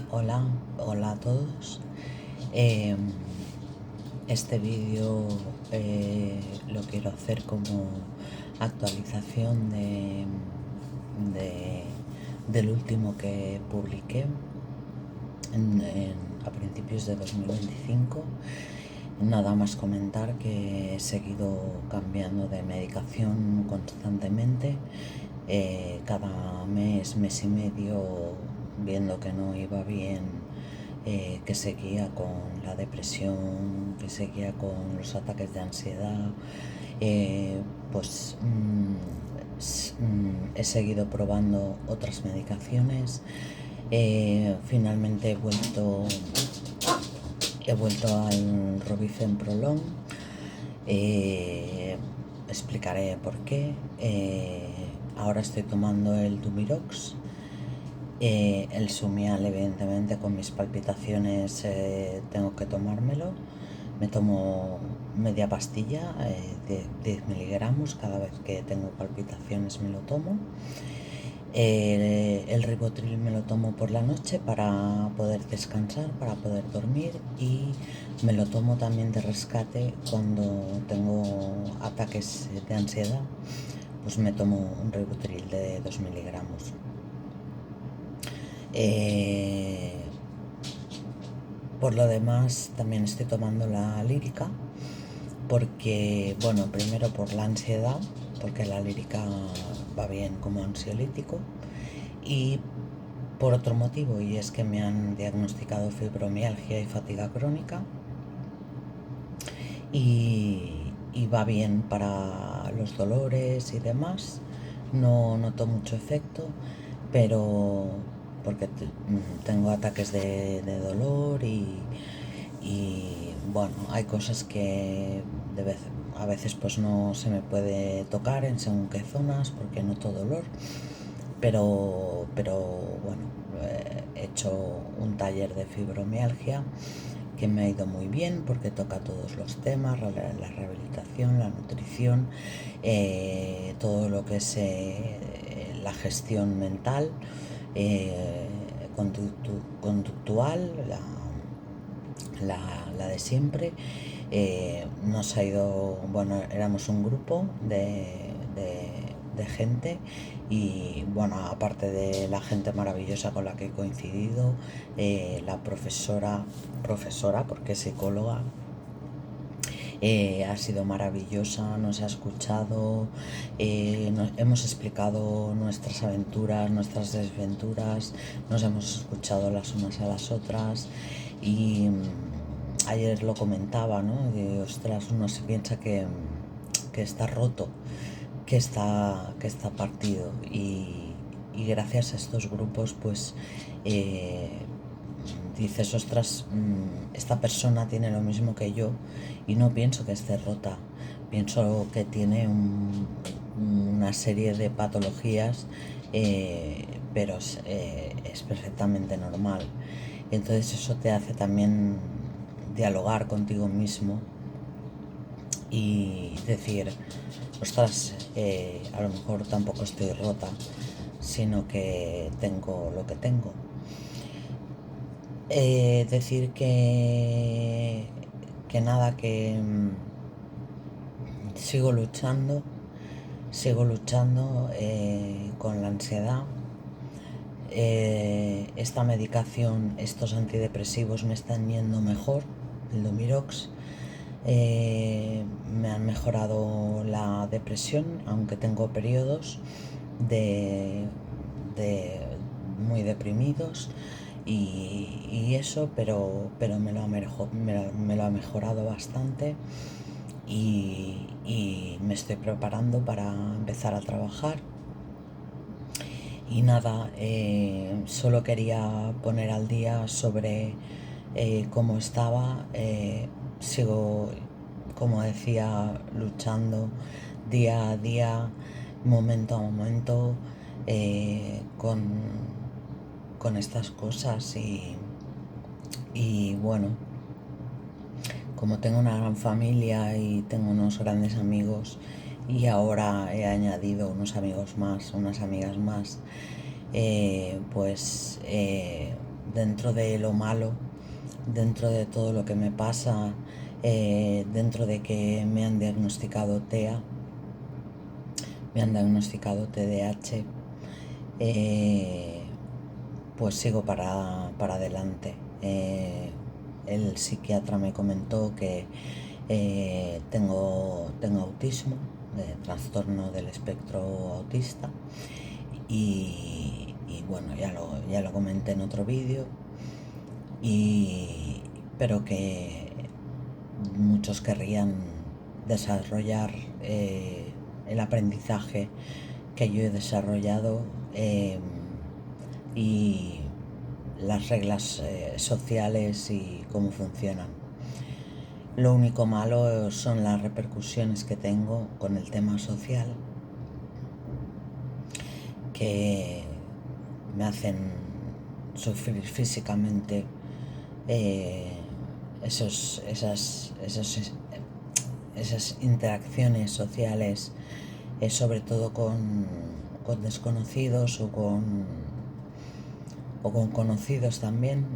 Hola, hola a todos. Eh, este vídeo lo quiero hacer como actualización de- del último que publiqué a principios de 2025. Nada más comentar que he seguido cambiando de medicación constantemente. Cada mes y medio, viendo que no iba bien, que seguía con la depresión, que seguía con los ataques de ansiedad, eh, pues he seguido probando otras medicaciones. Finalmente he vuelto al Robifen Prolong. Explicaré por qué. Ahora estoy tomando el Dumirox. El Sumial, evidentemente, con mis palpitaciones tengo que tomármelo. Me tomo media pastilla, 10 miligramos, cada vez que tengo palpitaciones me lo tomo. El Ribotril me lo tomo por la noche para poder descansar, para poder dormir, y me lo tomo también de rescate cuando tengo ataques de ansiedad. Pues me tomo un Ribotril de 2 miligramos. Por lo demás, también estoy tomando la lírica porque, bueno, primero por la ansiedad, porque la lírica va bien como ansiolítico, y por otro motivo, y es que me han diagnosticado fibromialgia y fatiga crónica, y va bien para los dolores y demás. No noto mucho efecto, pero porque tengo ataques de dolor, y bueno, hay cosas que a veces pues no se me puede tocar en según qué zonas porque noto dolor, pero bueno, he hecho un taller de fibromialgia que me ha ido muy bien porque toca todos los temas: la rehabilitación, la nutrición, todo lo que es la gestión mental, eh, conductual, la de siempre. Nos ha ido, bueno, éramos un grupo de gente, y bueno, aparte de la gente maravillosa con la que he coincidido, la profesora, porque es psicóloga, ha sido maravillosa, nos ha escuchado, hemos explicado nuestras aventuras, nuestras desventuras, nos hemos escuchado las unas a las otras, y ayer lo comentaba, ¿no? De, ostras, uno se piensa que está roto, que está partido, y gracias a estos grupos pues dices, ostras, esta persona tiene lo mismo que yo, y no pienso que esté rota, pienso que tiene una serie de patologías, pero es perfectamente normal. Entonces eso te hace también dialogar contigo mismo y decir, ostras, a lo mejor tampoco estoy rota, sino que tengo lo que tengo. Decir que nada, que sigo luchando con la ansiedad. Esta medicación, estos antidepresivos me están yendo mejor, el Domirox. Me han mejorado la depresión, aunque tengo periodos de, de muy deprimidos, y eso, pero me lo ha mejorado bastante, y me estoy preparando para empezar a trabajar. Y nada, solo quería poner al día sobre cómo estaba. Sigo, como decía, luchando día a día, momento a momento, con estas cosas, y bueno, como tengo una gran familia y tengo unos grandes amigos, y ahora he añadido unos amigos más, unas amigas más, pues dentro de lo malo, dentro de todo lo que me pasa, dentro de que me han diagnosticado TEA, me han diagnosticado TDAH, pues sigo para adelante. El psiquiatra me comentó que tengo autismo, trastorno del espectro autista, y bueno, ya lo comenté en otro vídeo, pero que muchos querrían desarrollar el aprendizaje que yo he desarrollado, y las reglas sociales y cómo funcionan. Lo único malo son las repercusiones que tengo con el tema social, que me hacen sufrir físicamente esas interacciones sociales, sobre todo con desconocidos o con conocidos también.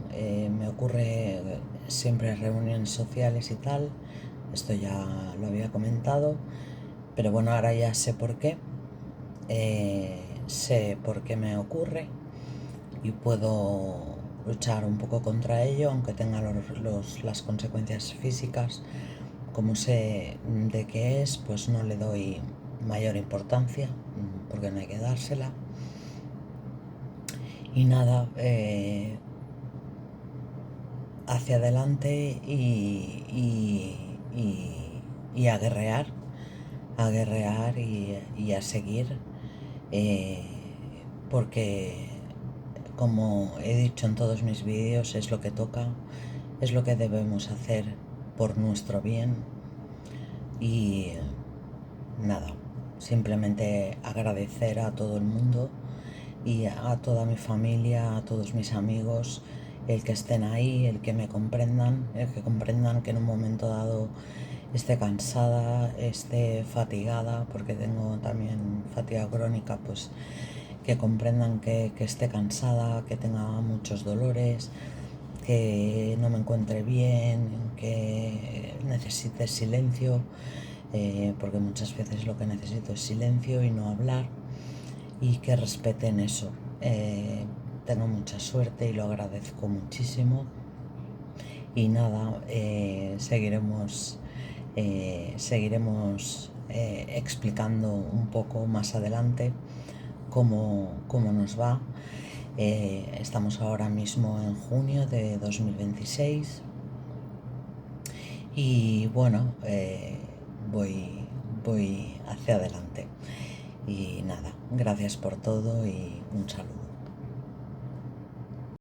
Me ocurre siempre en reuniones sociales y tal. Esto ya lo había comentado, pero bueno, ahora ya sé por qué. Sé por qué me ocurre y puedo luchar un poco contra ello, aunque tenga las consecuencias físicas. Como sé de qué es, pues no le doy mayor importancia, porque no hay que dársela. Y nada, hacia adelante y a guerrear, y a seguir, porque como he dicho en todos mis vídeos, es lo que toca, es lo que debemos hacer por nuestro bien. Y nada, simplemente agradecer a todo el mundo y a toda mi familia, a todos mis amigos, el que estén ahí, el que me comprendan, el que comprendan que en un momento dado esté cansada, esté fatigada, porque tengo también fatiga crónica, pues que comprendan que esté cansada, que tenga muchos dolores, que no me encuentre bien, que necesite silencio, porque muchas veces lo que necesito es silencio y no hablar, y que respeten eso. Tengo mucha suerte y lo agradezco muchísimo. Y nada, seguiremos explicando un poco más adelante cómo nos va. Estamos ahora mismo en junio de 2026 y bueno, voy hacia adelante. Y nada, gracias por todo y un saludo.